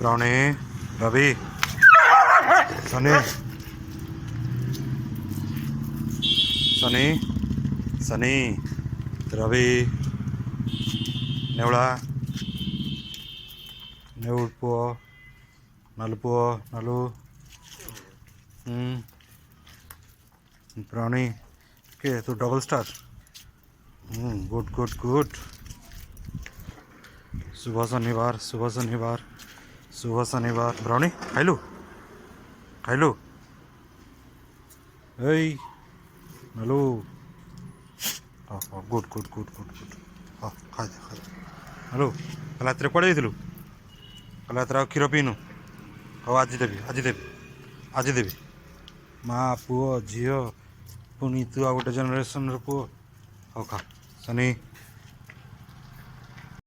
brownie Ravi Sunny Sunny Sunny Ravi नेवला नेवल पुओ नालू ब्राउनी के तू double star good good good शुभ शनिवार ब्राउनी खाइलु ए नालू good good good good good हाँ खाई नालू कल रात कड़े जाइलु कल रात क्षीर पीनु हाँ आज देवी माँ पुओ झील पुणी तू आ गोटे जेनेरेशन पुओ हाँ खा सनी